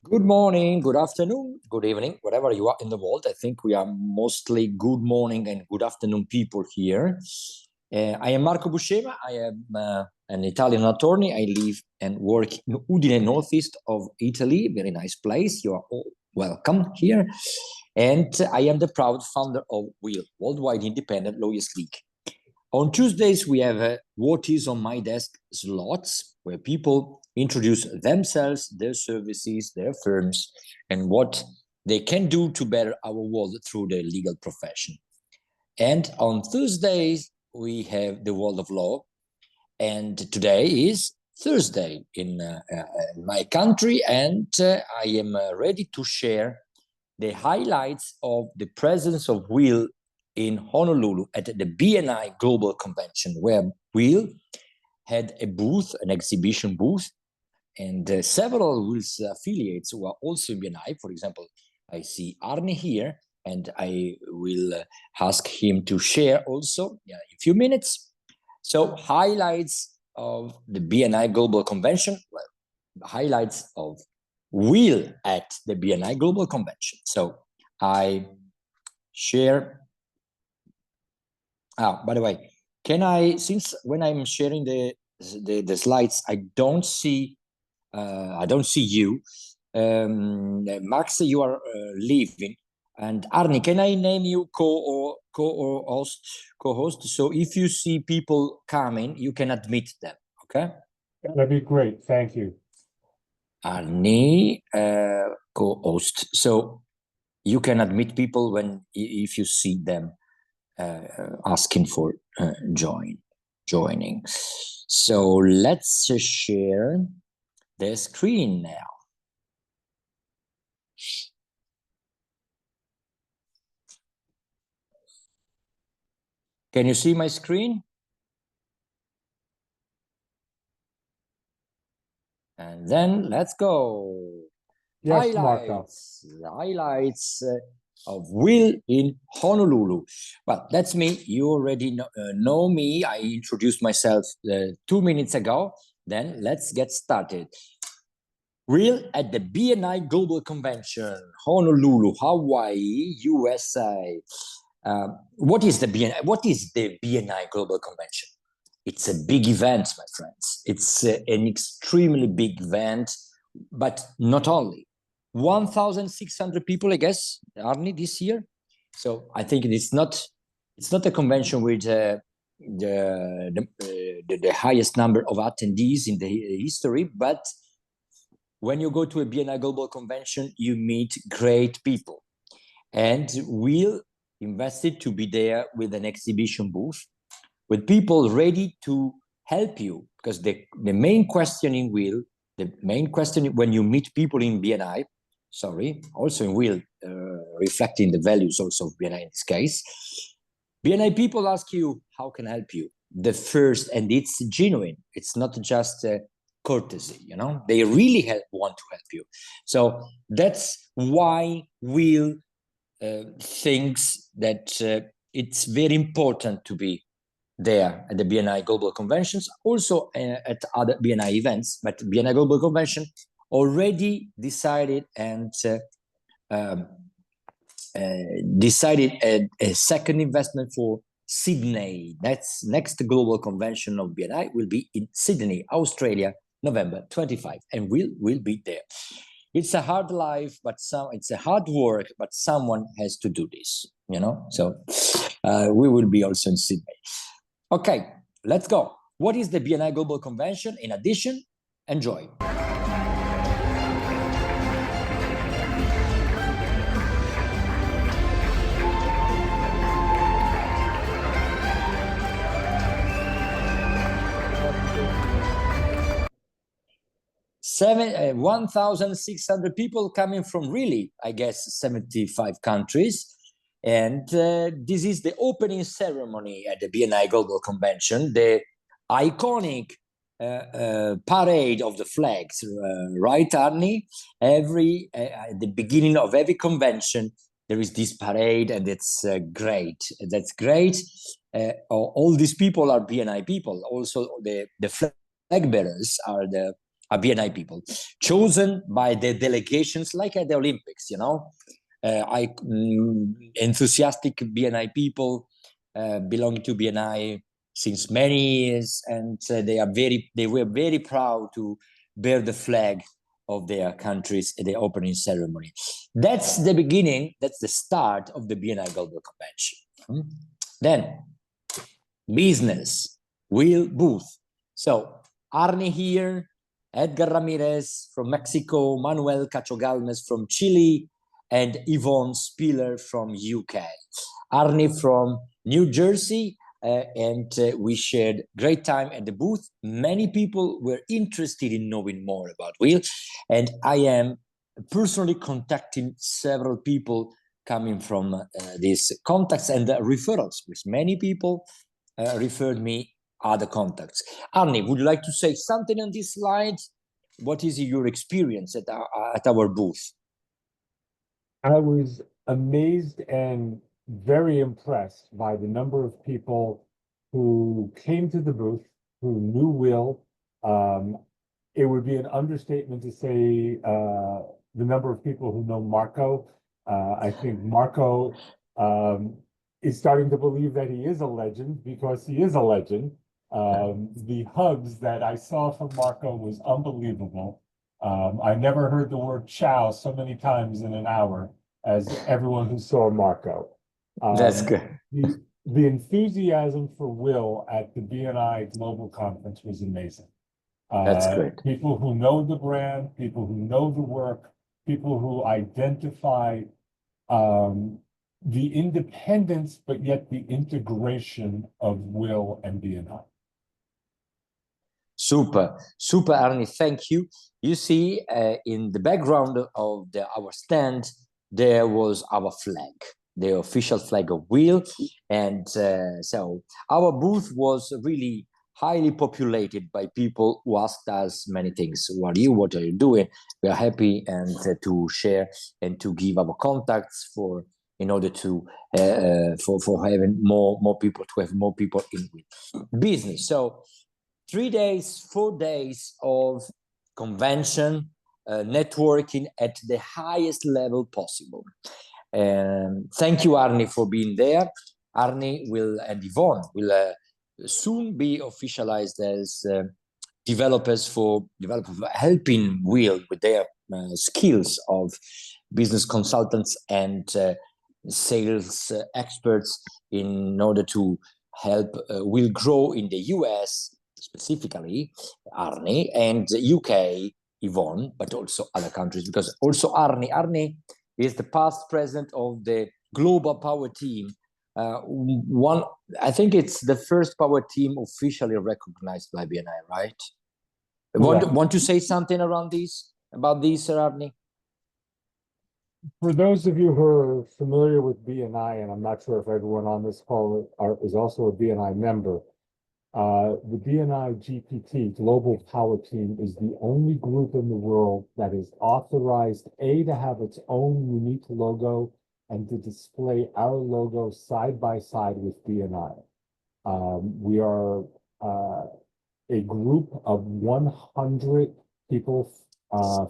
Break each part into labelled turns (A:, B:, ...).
A: Good morning, good afternoon, good evening, wherever you are in the world. I think we are mostly good morning and good afternoon people here. I am Marco Buscema. I am an Italian attorney. I live and work in Udine, northeast of Italy. Very nice place. You are all welcome here. And I am the proud founder of WIL, Worldwide Independent Lawyers League. On Tuesdays, we have what is on my desk slots, where people introduce themselves, their services, their firms, and what they can do to better our world through the legal profession. And on Thursdays, we have the world of law. And today is Thursday in my country, and I am ready to share the highlights of the presence of WIL in Honolulu at the BNI Global Convention, where WIL had a booth, an exhibition booth, and several WIL's affiliates who are also in BNI. For example, I see Arne here, and I will ask him to share also in a few minutes. So highlights of the BNI Global Convention, well, highlights of WIL at the BNI Global Convention. So I share. By the way, can I, since when I'm sharing the slides, I don't see you. Max, you are leaving, and Arnie, can I name you co-host? So if you see people coming, you can admit them. Okay.
B: That'd be great. Thank you.
A: Arnie, co-host. So you can admit people if you see them asking for joining. So let's share the screen now. Can you see my screen? And then let's go.
B: Yes, Marco.
A: Highlights of WIL in Honolulu. Well, that's me. You already know me. I introduced myself 2 minutes ago. Then let's get started. WIL at the BNI Global Convention, Honolulu, Hawaii, USA. What is the BNI? What is the BNI Global Convention? It's a big event, my friends. It's an extremely big event, but not only. 1,600 people, I guess, Arnie, this year. So I think it's not a convention with the highest number of attendees in the history, but when you go to a BNI Global Convention, you meet great people. And WIL invested to be there with an exhibition booth, with people ready to help you, because the main question in WIL, the main question when you meet people in BNI, also in WIL, reflecting the values also of BNI in this case, BNI people ask you, how can I help you? The first, and it's genuine, it's not just courtesy, you know, they really want to help you. So that's why WIL thinks that it's very important to be there at the BNI Global Conventions, also at other BNI events, but BNI Global Convention already decided and decided a second investment for Sydney. That's next global convention of BNI will be in Sydney, Australia, November 25, and we'll be there. It's a hard life, but it's a hard work, but someone has to do this, you know? So we will be also in Sydney. Okay, let's go. What is the BNI Global Convention? In addition, enjoy. Seven 1,600 people coming from really, I guess, 75 countries. And this is the opening ceremony at the BNI Global Convention, the iconic parade of the flags, right, Arnie? At the beginning of every convention, there is this parade, and it's great. That's great. All these people are BNI people. Also, the flag bearers are BNI people, chosen by the delegations, like at the Olympics, you know. Enthusiastic BNI people belonging to BNI since many years, and they were very proud to bear the flag of their countries at the opening ceremony. That's the beginning, that's the start of the BNI Global Convention. Then, business, Will Booth. So, Arne here, Edgar Ramirez from Mexico, Manuel Cachogalmes from Chile, and Yvonne Spiller from UK. Arne from New Jersey, and we shared great time at the booth. Many people were interested in knowing more about Will, and I am personally contacting several people coming from these contacts and referrals, because many people referred me other contacts. Arne, would you like to say something on this slide? What is your experience at our booth?
B: I was amazed and very impressed by the number of people who came to the booth, who knew Will. It would be an understatement to say the number of people who know Marco. I think Marco is starting to believe that he is a legend, because he is a legend. The hugs that I saw from Marco was unbelievable. I never heard the word ciao so many times in an hour as everyone who saw Marco.
A: That's good.
B: The enthusiasm for Will at the BNI Global Conference was amazing.
A: That's great.
B: People who know the brand, people who know the work, people who identify the independence, but yet the integration of Will and BNI.
A: Super, super, Arne, thank you. You see, in the background of our stand, there was our flag, the official flag of Will. And so our booth was really highly populated by people who asked us many things. Who are you? What are you doing? We are happy and to share and to give our contacts in order to for having more people, to have more people in business. So 3 days, 4 days of convention, networking at the highest level possible. Thank you, Arne, for being there. Arne and Yvonne will soon be officialized as developers for helping Will with their skills of business consultants and sales experts in order to help Will grow in the US, specifically Arne, and UK, Yvonne, but also other countries, because also Arne is the past president of the Global Power Team. I think it's the first power team officially recognized by BNI, right? Want to say something about this, Arne?
B: For those of you who are familiar with BNI, and I'm not sure if everyone on this call is also a BNI member, the BNI GPT, Global Power Team, is the only group in the world that is authorized, to have its own unique logo and to display our logo side by side with BNI. We are a group of 100 people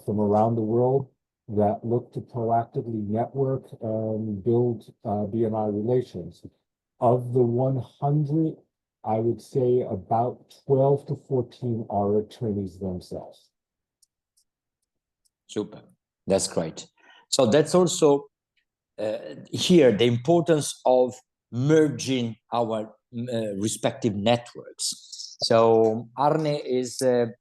B: from around the world that look to proactively network and build BNI relations. Of the 100, I would say about 12 to 14 are attorneys themselves.
A: Super, that's great. So that's also here the importance of merging our respective networks. So Arne said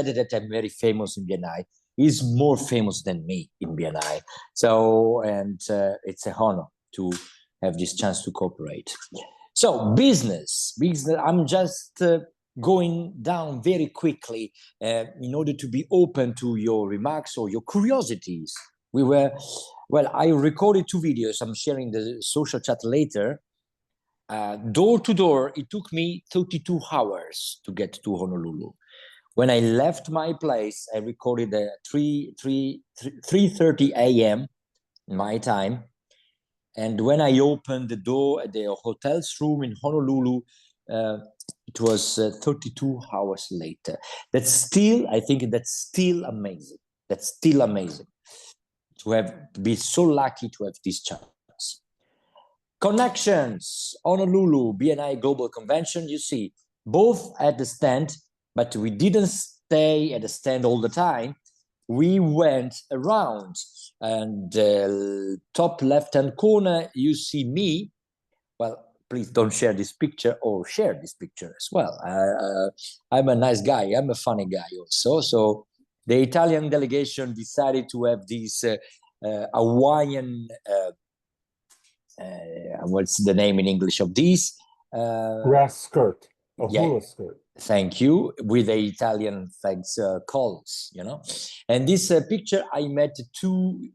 A: that I'm very famous in BNI. He's more famous than me in BNI. So, and it's an honor to have this chance to cooperate. So business, I'm just going down very quickly in order to be open to your remarks or your curiosities. I recorded 2 videos. I'm sharing the social chat later. Door to door, it took me 32 hours to get to Honolulu. When I left my place, I recorded at 3:30 a.m. my time. And when I opened the door at the hotel's room in Honolulu, It was 32 hours later. That's still, I think that's still amazing. That's still amazing to be so lucky to have this chance. Connections, Honolulu, BNI Global Convention, you see, both at the stand, but we didn't stay at the stand all the time. We went around, and top left-hand corner, you see me. Well, please don't share this picture, or share this picture as well. I'm a nice guy. I'm a funny guy also. So the Italian delegation decided to have this Hawaiian, what's the name in English of this?
B: Grass skirt, a
A: yeah,
B: hula skirt.
A: Thank you, with the Italian thanks colors, you know. And this picture, I met two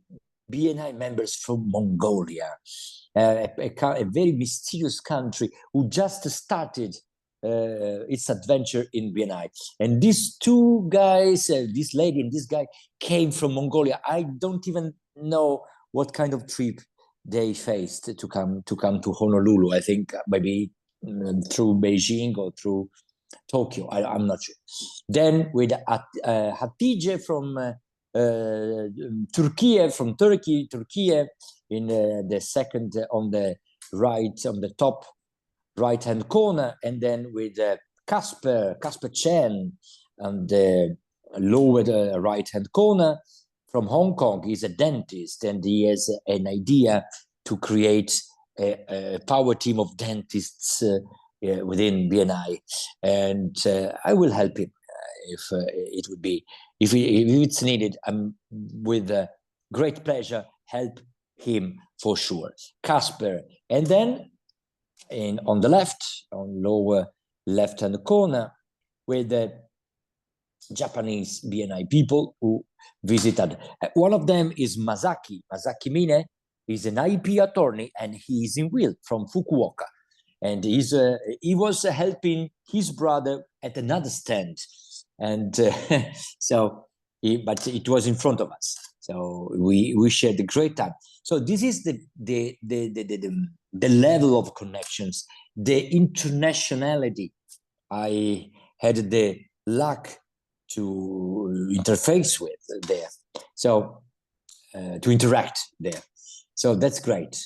A: BNI members from Mongolia, a very mysterious country who just started its adventure in BNI. And these two guys, this lady and this guy, came from Mongolia. I don't even know what kind of trip they faced to come to Honolulu. I think maybe through Beijing or through Tokyo. I'm not sure. Then with Hatice from Turkey, in the second on the right, on the top right-hand corner, and then with Casper Chen on the lower right-hand corner from Hong Kong. He's a dentist, and he has an idea to create a power team of dentists within BNI, and I will help him if it would be, if it's needed. I'm with great pleasure help him for sure. Casper, and then on the left, on lower left-hand corner, with the Japanese BNI people who visited. One of them is Masaki Mine. He's an IP attorney, and he's in Will from Fukuoka. And he was helping his brother at another stand. And but it was in front of us. So we shared a great time. So this is the level of connections, the internationality I had the luck to interface with there. So to interact there. So that's great.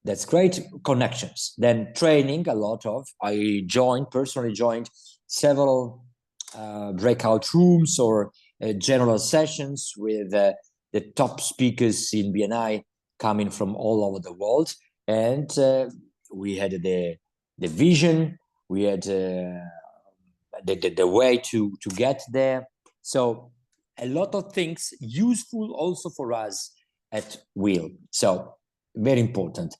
A: That's great connections. Then training a lot of, I personally joined several breakout rooms or general sessions with the top speakers in BNI coming from all over the world. And we had the vision, we had the way to get there. So a lot of things useful also for us at Will. So very important.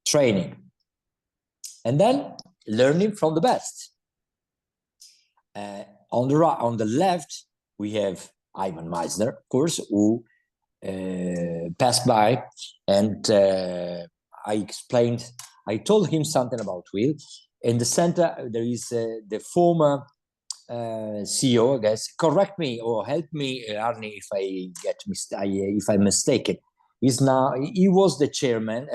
A: Training. And then learning from the best. On the left, we have Ivan Meisner, of course, who passed by, and I told him something about Will. In the center, there is the former CEO, I guess. Correct me or help me, Arnie, if I if I'm mistaken. He was the chairman.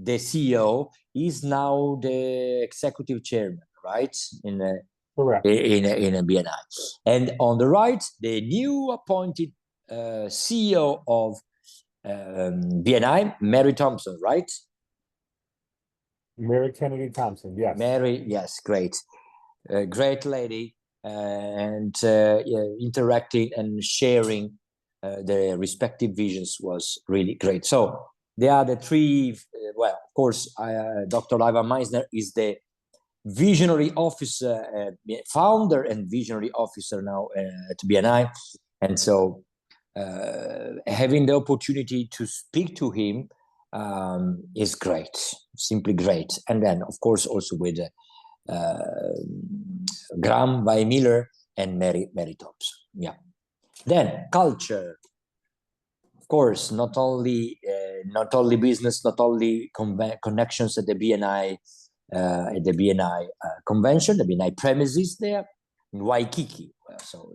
A: The CEO. He's now the executive chairman, right?
B: Correct.
A: In a BNI. And on the right, the new appointed CEO of BNI, Mary Thompson, right?
B: Mary Kennedy Thompson, yes.
A: Mary, yes, great. Great lady, and interacting and sharing their respective visions was really great. So there are the three, well, of course, Dr. Ivan Meisner is the visionary officer, founder and visionary officer now at BNI. And so having the opportunity to speak to him is great, simply great. And then, of course, also with Graham Weimiller and Mary Thompson. Yeah. Then culture. Of course, not only business, not only connections at the BNI convention, the BNI premises there in Waikiki. So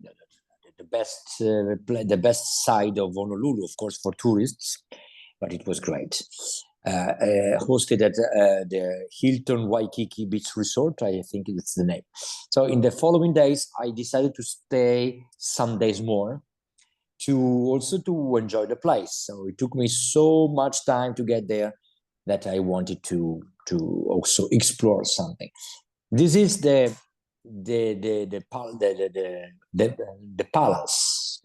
A: the best side of Honolulu, of course, for tourists, but it was great. hosted at the Hilton Waikiki Beach Resort. I think it's the name. So in the following days, I decided to stay some days more to also to enjoy the place. So it took me so much time to get there that I wanted to also explore something. This is the palace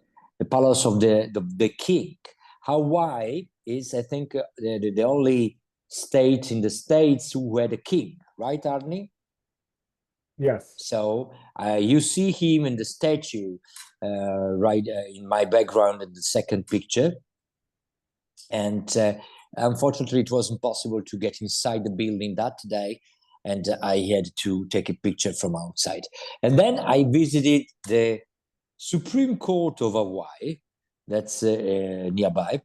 A: of the king. Hawaii is, I think, the only state in the States who had a king, right, Arnie?
B: Yes.
A: So you see him in the statue, right in my background in the second picture. And unfortunately, it wasn't possible to get inside the building that day. And I had to take a picture from outside. And then I visited the Supreme Court of Hawaii, that's nearby.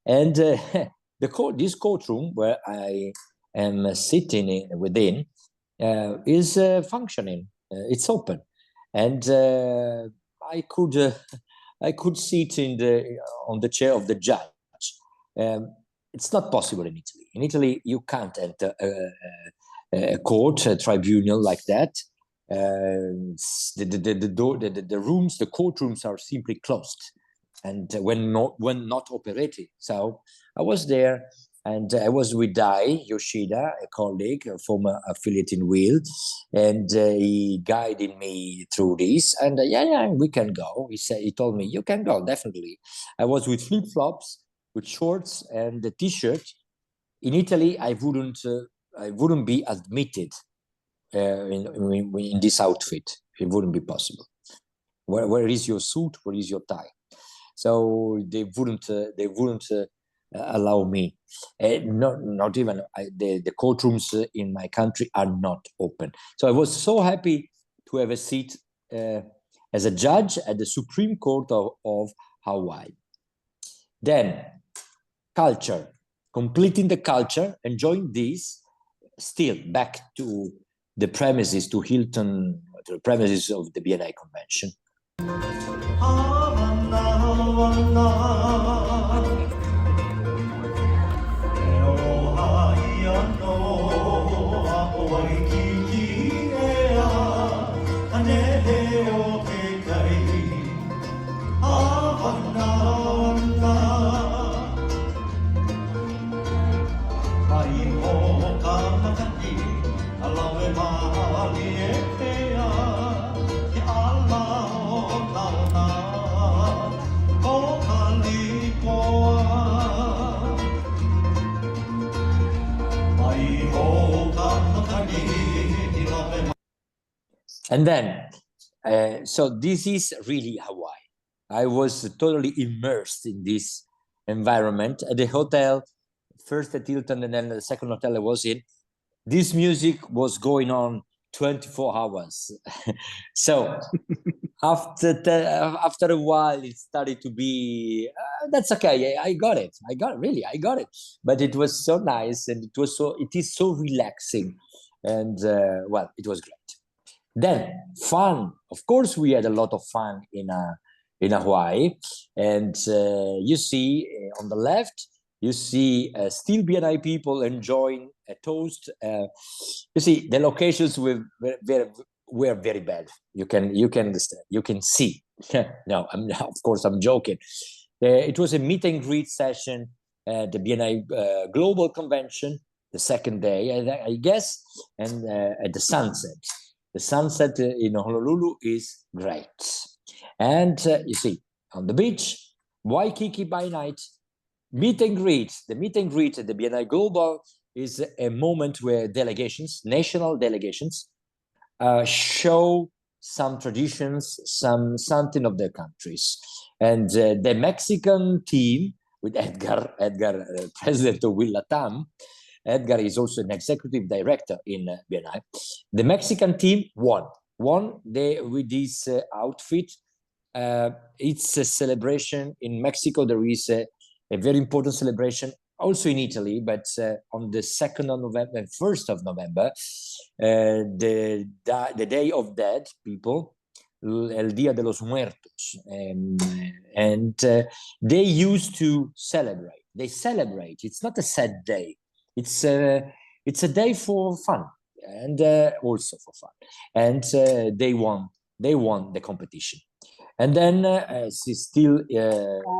A: And this courtroom where I am sitting within is functioning. It's open. And I could sit on the chair of the judge. It's not possible in Italy. In Italy, you can't enter a court, a tribunal like that. The rooms, the courtrooms are simply closed, and when not operating. So I was there, and I was with Dai Yoshida, a colleague, a former affiliate in Will, and he guided me through this. And yeah, we can go. He told me, you can go, definitely. I was with flip-flops, with shorts and a t-shirt. In Italy, I wouldn't be admitted in this outfit. It wouldn't be possible. Where is your suit? Where is your tie? So they wouldn't allow me. Not even the courtrooms in my country are not open. So I was so happy to have a seat as a judge at the Supreme Court of Hawaii. Then culture, completing the culture, enjoying this, still back to the premises, to Hilton, to the premises of the BNI Convention. And then, so this is really Hawaii. I was totally immersed in this environment. At the hotel, first at Hilton and then the second hotel I was in, this music was going on 24 hours. So after a while, it started to be, that's okay, I got it. But it was so nice, and it is so relaxing. And well, it was great. Then fun. Of course, we had a lot of fun in Hawaii. And you see on the left, you see still BNI people enjoying a toast. You see the locations were very bad. You can understand. You can see. No, of course I'm joking. It was a meet and greet session at the BNI Global Convention, the second day, I guess, and at the sunset. The sunset in Honolulu is great. And you see, on the beach, Waikiki by night, meet and greet. The meet and greet at the BNI Global is a moment where delegations, national delegations, show some traditions, something of their countries. And the Mexican team with Edgar, president of Will Latam, Edgar is also an executive director in BNI. The Mexican team won with this outfit. It's a celebration in Mexico. There is a very important celebration also in Italy, but on the 2nd of November and 1st of November, the Day of Dead people, El Día de los Muertos, and they used to celebrate. They celebrate. It's not a sad day. it's a day for fun and also for fun. And they won the competition. And then see still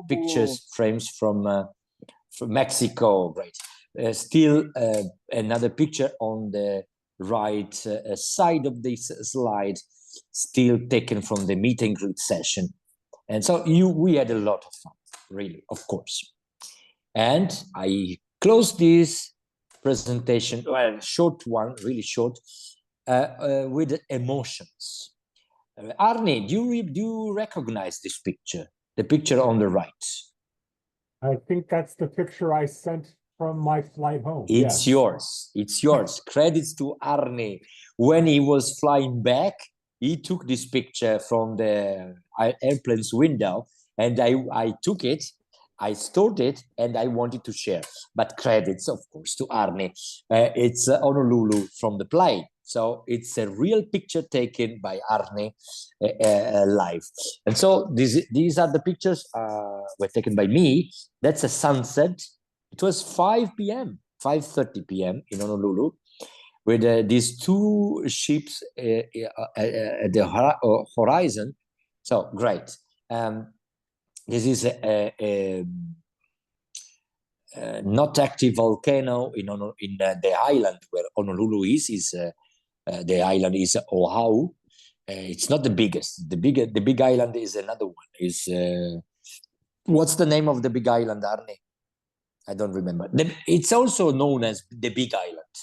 A: pictures, frames from Mexico, great. Still another picture on the right side of this slide, still taken from the meet and greet session. And so we had a lot of fun, really, of course. And I closed this presentation, well, short one, really short, with emotions. Arne, do you recognize this picture? The picture on the right?
B: I think that's the picture I sent from my flight home.
A: It's yours. It's yours. Credits to Arne. When he was flying back, he took this picture from the airplane's window, and I took it, I stored it, and I wanted to share. But credits, of course, to Arne. It's Honolulu from the plane. So it's a real picture taken by Arne live. And so these are the pictures were taken by me. That's a sunset. It was 5 p.m., 5:30 p.m. in Honolulu, with these two ships at the horizon. So great. This is a not active volcano in the island where Honolulu is the island is Oahu. It's not the biggest. The big island is another one. Is what's the name of the big island, Arne? I don't remember. It's also known as the Big Island,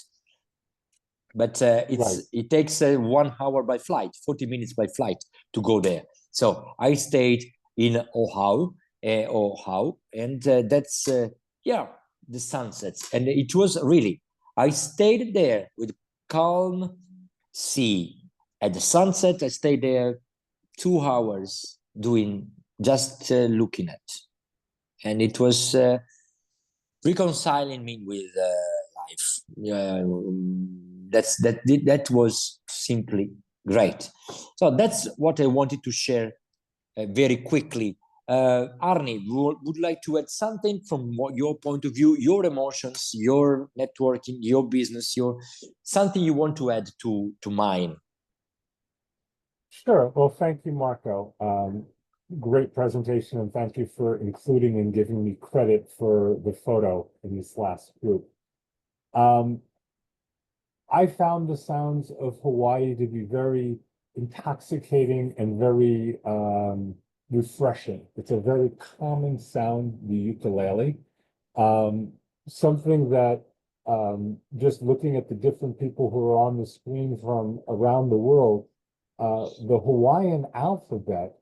A: but it takes 1 hour by flight, 40 minutes by flight to go there. So I stayed in Oahu, and that's the sunsets, and it was really. I stayed there with calm sea at the sunset. I stayed there 2 hours doing just looking at, and it was. Reconciling me with life. That was simply great. So that's what I wanted to share very quickly. Arne, would like to add something from your point of view, your emotions, your networking, your business, something you want to add to mine?
B: Sure. Well, thank you, Marco. Great presentation, and thank you for including and giving me credit for the photo in this last group. I found the sounds of Hawaii to be very intoxicating and very refreshing. It's a very calming sound, the ukulele. Something that just looking at the different people who are on the screen from around the world, the Hawaiian alphabet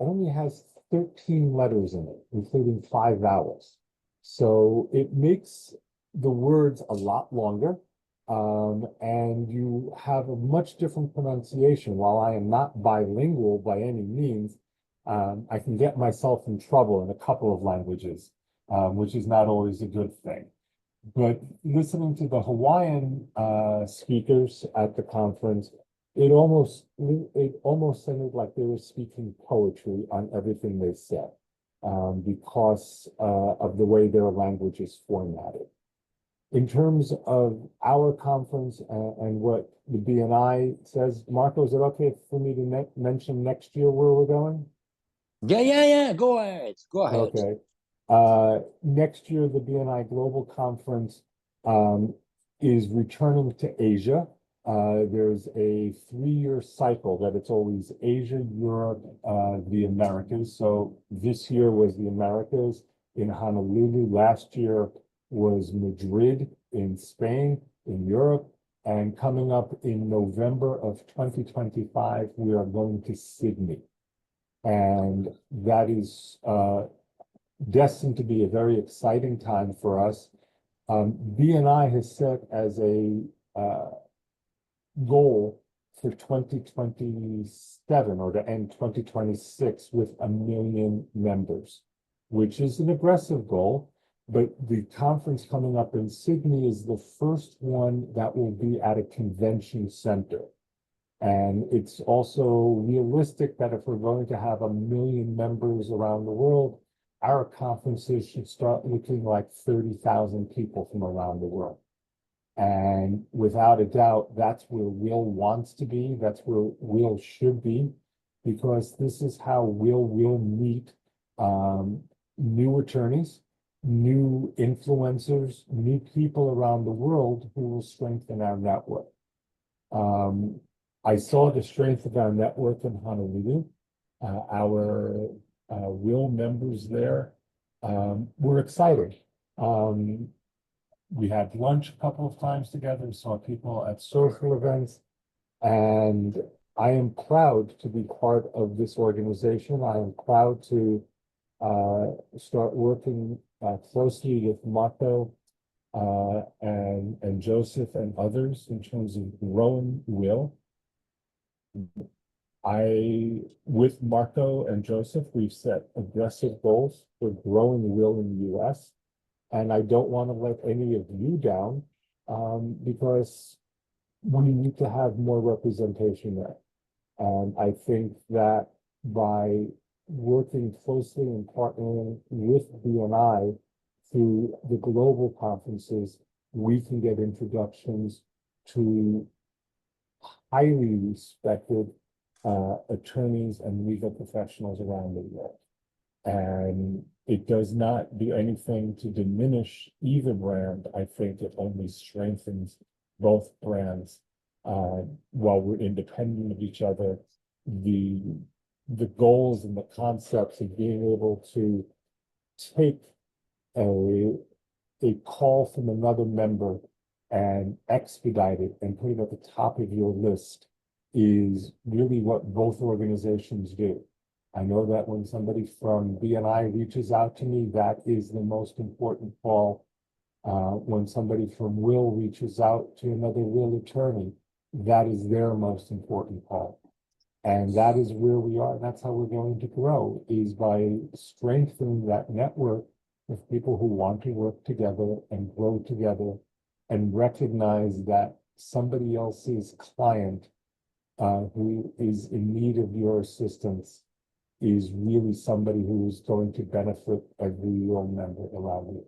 B: only has 13 letters in it, including 5 vowels. So it makes the words a lot longer, and you have a much different pronunciation. While I am not bilingual by any means, I can get myself in trouble in a couple of languages, which is not always a good thing. But listening to the Hawaiian speakers at the conference, it almost sounded like they were speaking poetry on everything they said, because of the way their language is formatted. In terms of our conference and what the BNI says, Marco, is it okay for me to mention next year where we're going?
A: Yeah. Go ahead.
B: Okay. Next year, the BNI Global Conference is returning to Asia. There's a 3-year cycle that it's always Asia, Europe, the Americas. So this year was the Americas in Honolulu. Last year was Madrid in Spain, in Europe. And coming up in November of 2025, we are going to Sydney. And that is destined to be a very exciting time for us. BNI has set as a goal for 2027 or to end 2026 with 1 million members, which is an aggressive goal. But the conference coming up in Sydney is the first one that will be at a convention center. And it's also realistic that if we're going to have 1 million members around the world, our conferences should start looking like 30,000 people from around the world. And without a doubt, that's where Will wants to be. That's where Will should be, because this is how will meet new attorneys, new influencers, new people around the world who will strengthen our network. I saw the strength of our network in Honolulu. Our Will members there were excited. We had lunch a couple of times together, saw people at social events, and I am proud to be part of this organization. I am proud to start working closely with Marco and Joseph and others in terms of growing Will. With Marco and Joseph, we've set aggressive goals for growing Will in the US. And I don't want to let any of you down because we need to have more representation there. And I think that by working closely and partnering with BNI through the global conferences, we can get introductions to highly respected attorneys and legal professionals around the world. And it does not do anything to diminish either brand. I think it only strengthens both brands while we're independent of each other. The goals and the concepts of being able to take a call from another member and expedite it and put it at the top of your list is really what both organizations do. I know that when somebody from BNI reaches out to me, that is the most important call. When somebody from Will reaches out to another Will attorney, that is their most important call. And that is where we are. That's how we're going to grow, is by strengthening that network of people who want to work together and grow together and recognize that somebody else's client who is in need of your assistance is really somebody who is going to benefit every Will member around you.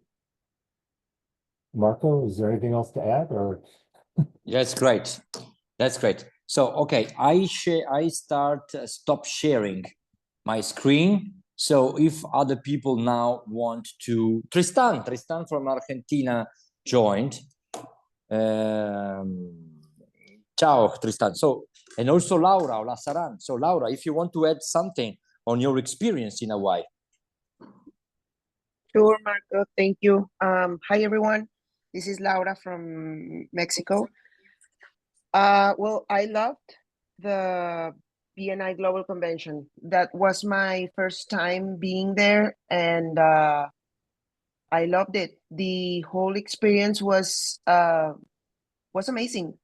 B: Marco, is there anything else to add, or?
A: That's great. That's great. So, okay, I stop sharing my screen. So if other people now want to, Tristan from Argentina joined. Ciao, Tristan. So, and also Laura Olasaran. So Laura, if you want to add something on your experience in Hawaii.
C: Sure, Marco, thank you. Hi, everyone. This is Laura from Mexico. Well, I loved the BNI Global Convention. That was my first time being there, and I loved it. The whole experience was amazing.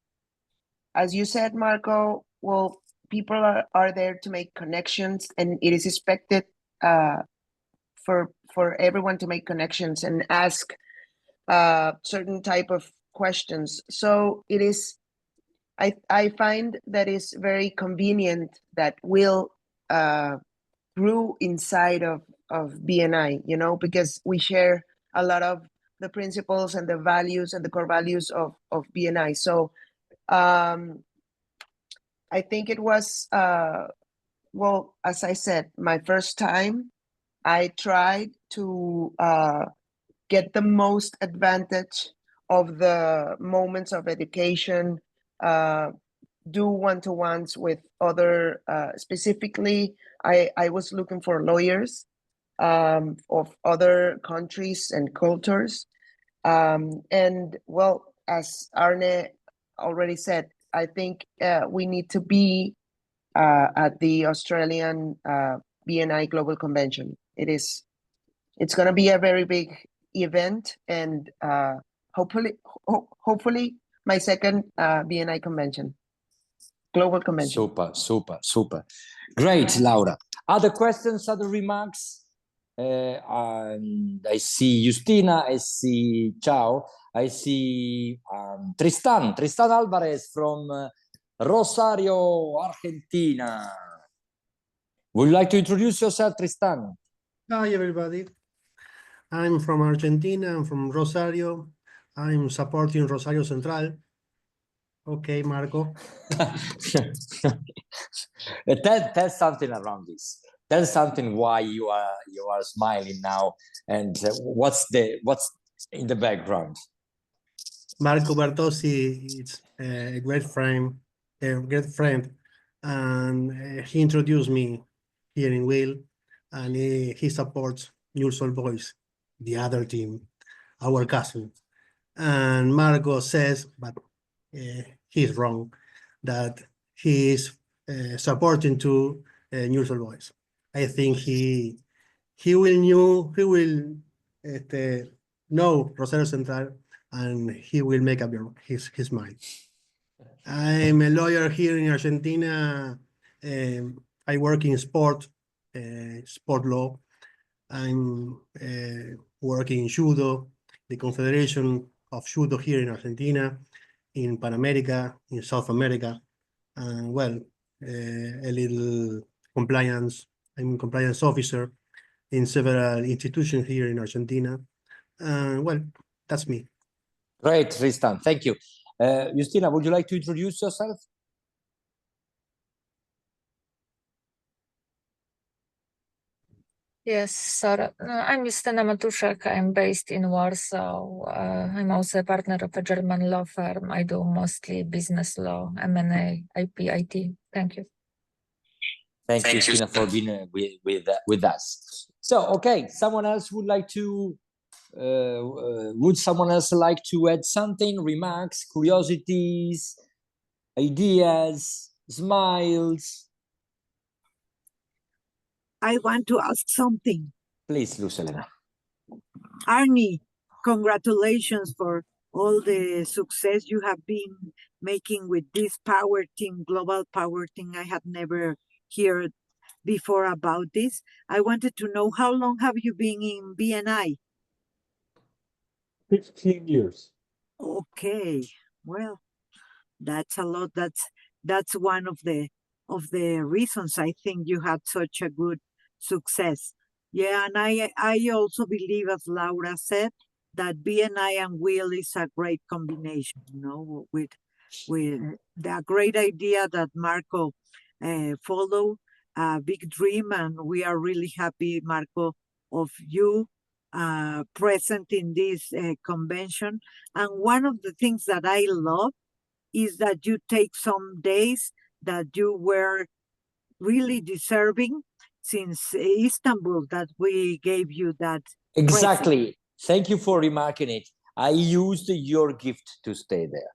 C: As you said, Marco, well, people are there to make connections, and it is expected for everyone to make connections and ask certain type of questions. So it is, I find that it's very convenient that Will grew inside of BNI, you know, because we share a lot of the principles and the values and the core values of BNI. So I think it was, well, as I said, my first time. I tried to get the most advantage of the moments of education, do one-to-ones with other, specifically, I was looking for lawyers of other countries and cultures. And well, as Arne already said, I think we need to be at the Australian BNI Global Convention. It's going to be a very big event, and hopefully my second BNI convention, global convention.
A: Super. Great, Laura. Other questions, other remarks? I see Justina, I see Ciao, I see Tristan Alvarez from Rosario, Argentina. Would you like to introduce yourself, Tristan?
D: Hi, everybody. I'm from Argentina. I'm from Rosario. I'm supporting Rosario Central. Okay, Marco.
A: Tell something around this. Tell something why you are smiling now, and what's in the background.
D: Marco Bertozzi is a great friend, and he introduced me here in Will, and he supports News All Boys, the other team, our cousin. And Marco says, but he's wrong, that he is supporting to News All Boys. I think he will know Rosario Central, and he will make up his mind. I'm a lawyer here in Argentina. I work in sport law. I'm working in judo, the Confederation of Judo here in Argentina, in Pan America, in South America, and well, a little compliance. I'm a compliance officer in several institutions here in Argentina. Well, that's me.
A: Great, Tristan. Thank you. Justina, would you like to introduce yourself?
E: Yes, Sarah. I'm Justyna Matuszek. I'm based in Warsaw. I'm also a partner of a German law firm. I do mostly business law, M&A, IP, IT. Thank you.
A: Thank you, Justina, for being with us. So, okay, someone else would like to. Would someone else like to add something? Remarks, curiosities, ideas, smiles?
F: I want to ask something.
A: Please, Lucelena.
F: Arnie, congratulations for all the success you have been making with this power team, global power team. I had never heard before about this. I wanted to know, how long have you been in BNI?
B: 15 years.
F: Okay, well, that's a lot. That's one of the reasons I think you had such a good success. Yeah, and I also believe, as Laura said, that BNI and Will is a great combination, you know, with the great idea that Marco followed, a big dream, and we are really happy, Marco, of you present in this convention. And one of the things that I love is that you take some days that you were really deserving since Istanbul, that we gave you that.
A: Exactly.
F: Present.
A: Thank you for remarking it. I used your gift to stay there.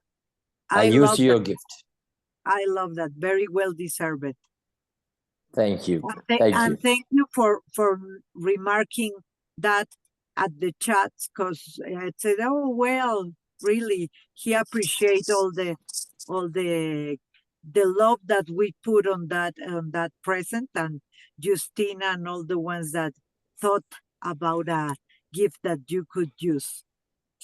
A: I
F: love
A: used your
F: that.
A: gift.
F: I love that. Very well deserved.
A: Thank you.
F: And thank you for remarking that at the chats, because I said, oh, well, really, he appreciates all the love that we put on that present, and Justina and all the ones that thought about a gift that you could use.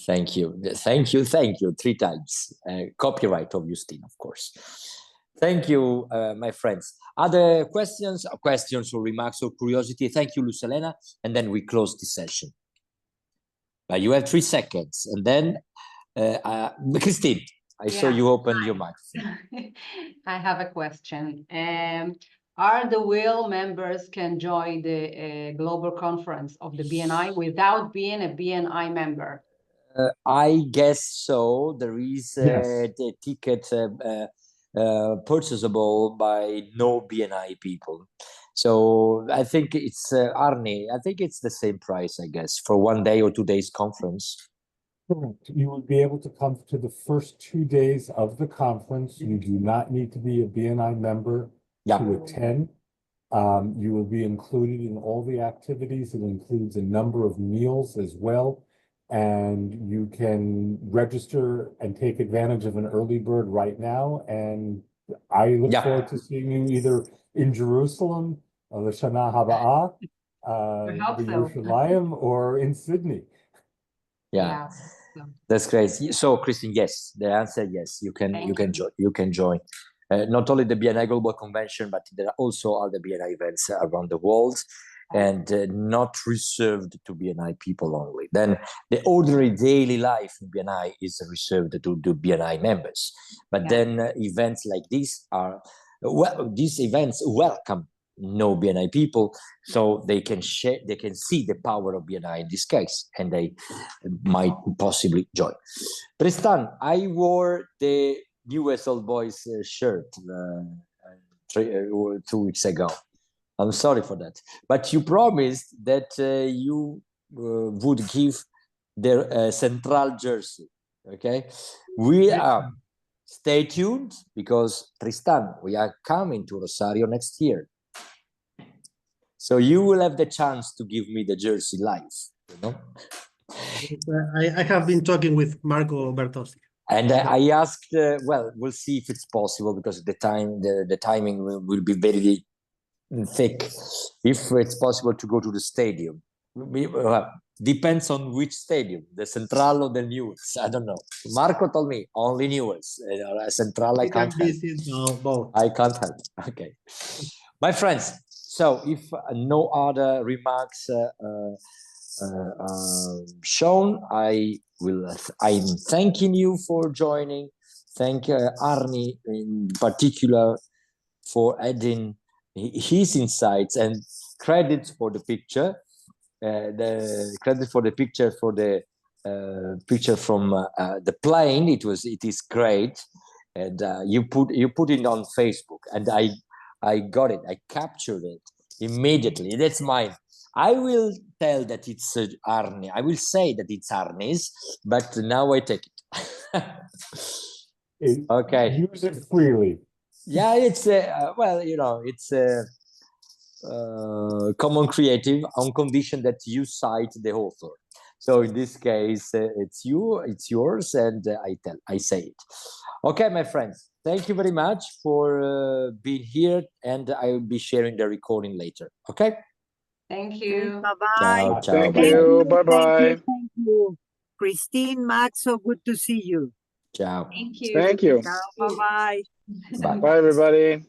A: Thank you. Thank you. Thank you. 3 times. Copyright of Justina, of course. Thank you, my friends. Other questions or remarks or curiosity? Thank you, Lucelena. And then we close the session. You have 3 seconds. And then, Christine, I saw you open your microphone.
G: I have a question. Are the Will members can join the global conference of the BNI without being a BNI member?
A: I guess so. There is the ticket purchasable by no BNI people. So I think it's Arnie. I think it's the same price, I guess, for 1 day or 2 days conference.
B: Correct. You will be able to come to the first 2 days of the conference. You do not need to be a BNI member to attend. You will be included in all the activities. It includes a number of meals as well. And you can register and take advantage of an early bird right now. And I look forward to seeing you either in Jerusalem, L'Shana Haba'ah, Yerushalayim, or in Sydney.
A: Yeah. That's great. So, Christine, yes, the answer yes. You can join. Not only the BNI Global Convention, but there are also other BNI events around the world. and not reserved to BNI people only. Then the ordinary daily life in BNI is reserved to BNI members. But then events like this are, well, these events welcome no BNI people, so they can share, they can see the power of BNI in this case, and they might possibly join. Tristan, I wore the US Old Boys shirt 2 weeks ago. I'm sorry for that, but you promised that you would give their central jersey. Okay, we are. Stay tuned, because Tristan, we are coming to Rosario next year, so you will have the chance to give me the jersey live. You know,
D: I have been talking with Marco Bertossi.
A: and I asked. Well, we'll see if it's possible, because the timing will be very thick. If it's possible to go to the stadium, depends on which stadium, the Central or the Newells. I don't know. Marco told me only Newells. Central, I can't help.
D: Both.
A: I can't help. Okay, my friends. So if no other remarks shown, I'm thanking you for joining. Thank Arnie in particular for adding his insights, and credit for the picture. The credit for the picture, for the picture from the plane. It is great, and you put it on Facebook, and I got it. I captured it immediately. That's mine. I will tell that it's Arnie. I will say that it's Arnie's, but now I take it. Okay.
B: Use it freely.
A: Yeah, it's well, you know, it's common creative on condition that you cite the author. So in this case, it's yours, and I say it. Okay, my friends, thank you very much for being here, and I will be sharing the recording later. Okay.
G: Thank you.
F: Bye-bye.
A: Ciao, ciao.
H: Thank
A: Bye.
H: you. Bye-bye.
F: Thank you. Christine, Max, so good to see you.
A: Ciao.
G: Thank you.
H: Thank you.
F: Ciao, bye-bye.
A: Bye.
H: Bye, everybody.